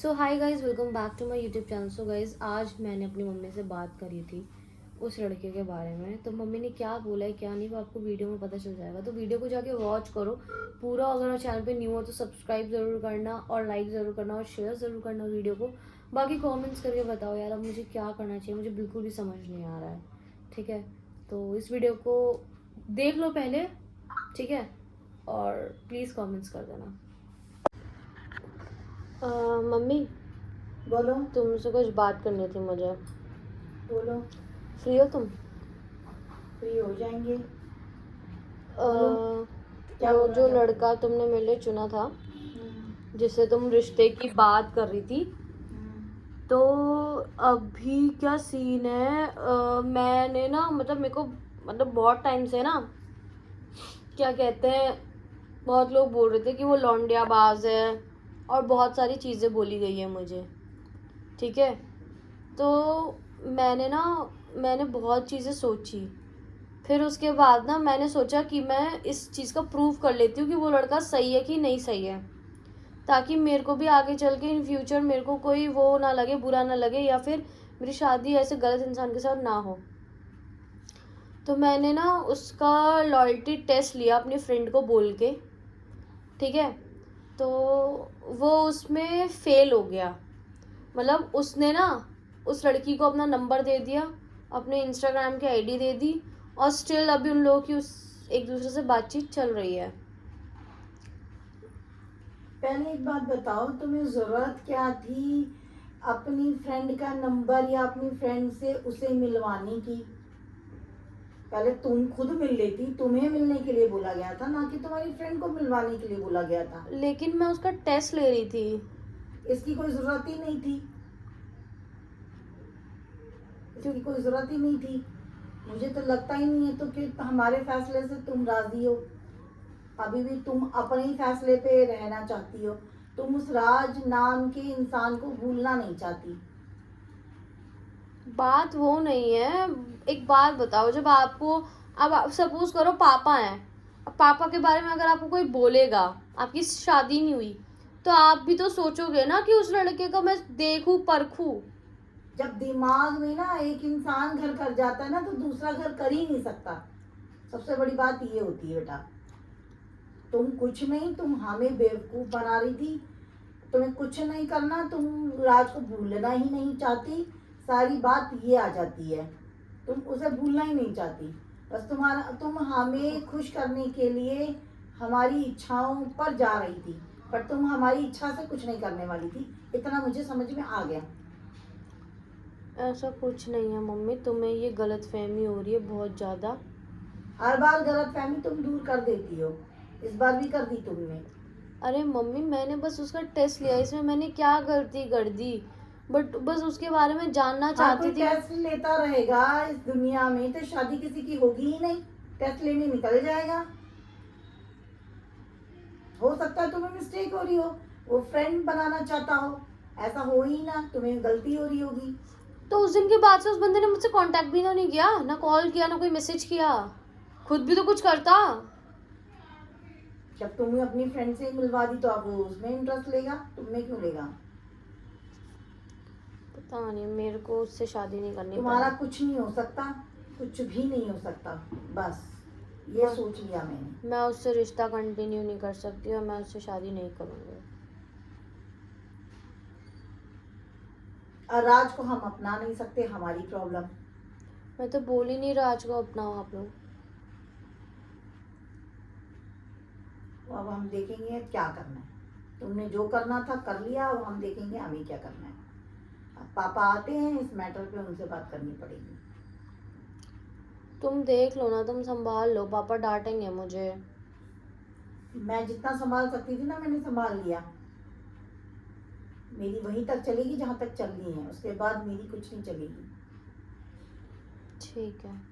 So hi guys, welcome back to my YouTube channel. So guys, आज मैंने अपनी mummy से बात करी थी उस लड़के के बारे में। तो मम्मी ने क्या बोला है क्या नहीं वो आपको वीडियो में पता चल जाएगा। तो वीडियो को जाके वॉच करो पूरा। अगर चैनल पे न्यू हो तो सब्सक्राइब ज़रूर करना और लाइक ज़रूर करना और शेयर ज़रूर करना वीडियो को। बाकी कॉमेंट्स करके बताओ यार, अब मुझे क्या करना चाहिए, मुझे बिल्कुल भी समझ नहीं आ रहा है। ठीक है, तो इस वीडियो को देख लो पहले, ठीक है, और प्लीज़ कॉमेंट्स कर देना। मम्मी, बोलो। तुमसे कुछ बात करनी थी मुझे। बोलो। फ्री हो तुम? फ्री हो जाएंगे। बोलो। क्या वो बोलना जो चाहते लड़का तुमने मेरे लिए चुना था, हो? जिससे तुम रिश्ते की बात कर रही थी, तो अभी क्या सीन है? मैंने ना मतलब मेरे को मतलब बहुत टाइम से ना, क्या कहते हैं, बहुत लोग बोल रहे थे कि वो लौंडियाबाज है और बहुत सारी चीज़ें बोली गई है मुझे। ठीक है, तो मैंने बहुत चीज़ें सोची। फिर उसके बाद ना मैंने सोचा कि मैं इस चीज़ का प्रूव कर लेती हूँ कि वो लड़का सही है कि नहीं सही है, ताकि मेरे को भी आगे चल के इन फ्यूचर मेरे को कोई वो ना लगे, बुरा ना लगे, या फिर मेरी शादी ऐसे गलत इंसान के साथ ना हो। तो मैंने ना उसका लॉयल्टी टेस्ट लिया अपनी फ्रेंड को बोल के। ठीक है, तो वो उसमें फेल हो गया। मतलब उसने ना उस लड़की को अपना नंबर दे दिया, अपने इंस्टाग्राम की आईडी दे दी, और स्टिल अभी उन लोगों की उस एक दूसरे से बातचीत चल रही है। पहले एक बात बताओ, तुम्हें जरूरत क्या थी अपनी फ्रेंड का नंबर या अपनी फ्रेंड से उसे मिलवाने की? पहले तुम खुद मिल लेती। तुम्हें मिलने के लिए बोला गया था, ना कि तुम्हारी फ्रेंड को मिलवाने के लिए बोला गया था। लेकिन मैं उसका टेस्ट ले रही थी। इसकी कोई जरूरत ही नहीं थी। इसकी कोई जरूरत ही नहीं थी। मुझे तो लगता ही नहीं है तो कि हमारे फैसले से तुम राजी हो। अभी भी तुम अपने ही फैसले पे रहना चाहती हो। तुम उस राज नाम के इंसान को भूलना नहीं चाहती। बात वो नहीं है। एक बात बताओ, जब आपको, अब आप सपोज करो पापा हैं, अब पापा के बारे में अगर आपको कोई बोलेगा, आपकी शादी नहीं हुई, तो आप भी तो सोचोगे ना कि उस लड़के को मैं देखूं परखूं। जब दिमाग में ना एक इंसान घर कर जाता है ना, तो दूसरा घर कर ही नहीं सकता। सबसे बड़ी बात ये होती है बेटा। तुम कुछ नहीं, तुम हमें बेवकूफ बना रही थी। तुम्हें कुछ नहीं करना, तुम राज को भूलना ही नहीं चाहती। सारी बात ये आ जाती है, तुम उसे भूलना ही नहीं चाहती। बस तुम हमें खुश करने के लिए हमारी इच्छाओं पर जा रही थी, पर तुम हमारी इच्छा से कुछ नहीं करने वाली थी। इतना मुझे समझ में आ गया। ऐसा कुछ नहीं है मम्मी, तुम्हें ये गलत फहमी हो रही है बहुत ज़्यादा। हर बार गलत फहमी तुम दूर कर देती हो, इस बार भी कर दी तुमने। अरे मम्मी, मैंने बस उसका टेस्ट लिया, इसमें मैंने क्या गलती कर दी? बट बस उसके बारे में जानना हर कोई चाहती थी। टेस्ट लेता रहेगा इस दुनिया में, तो शादी किसी की होगी ही नहीं। टेस्ट लेने निकल जाएगा। हो सकता है तुम्हें मिस्टेक हो रही हो, वो फ्रेंड बनाना चाहता हो। ऐसा हो ही ना, तुम्हें गलती हो रही होगी। तो उस दिन के बाद से उस बंदे ने मुझसे कांटेक्ट भी नहीं किया, ना कॉल किया, ना कोई मैसेज किया। खुद भी तो कुछ करता। जब तुम्हें अपनी फ्रेंड से मिलवा दी तो अब वो उसमें इंटरेस्ट लेगा, तुमने क्यों लेगा? पता नहीं, मेरे को उससे शादी नहीं करनी तुम्हारा पहले। कुछ नहीं हो सकता, कुछ भी नहीं हो सकता। बस ये मैं सोच लिया मैंने। मैं उससे रिश्ता कंटिन्यू नहीं कर सकती और मैं उससे शादी नहीं करूँगी। और राज को हम अपना नहीं सकते, हमारी प्रॉब्लम। मैं तो बोल ही नहीं रहा आज को अपनाओ आप लोग। तो अब हम देखेंगे क्या करना है। तुमने जो करना था कर लिया, अब हम देखेंगे हमें क्या करना है। अब पापा आते हैं इस मैटर पे, उनसे बात करनी पड़ेगी। तुम देख लो ना, तुम संभाल लो, पापा डांटेंगे मुझे। मैं जितना संभाल सकती थी ना, मैंने संभाल लिया। मेरी वहीं तक चलेगी जहां तक चलनी है, उसके बाद मेरी कुछ नहीं चलेगी। ठीक है।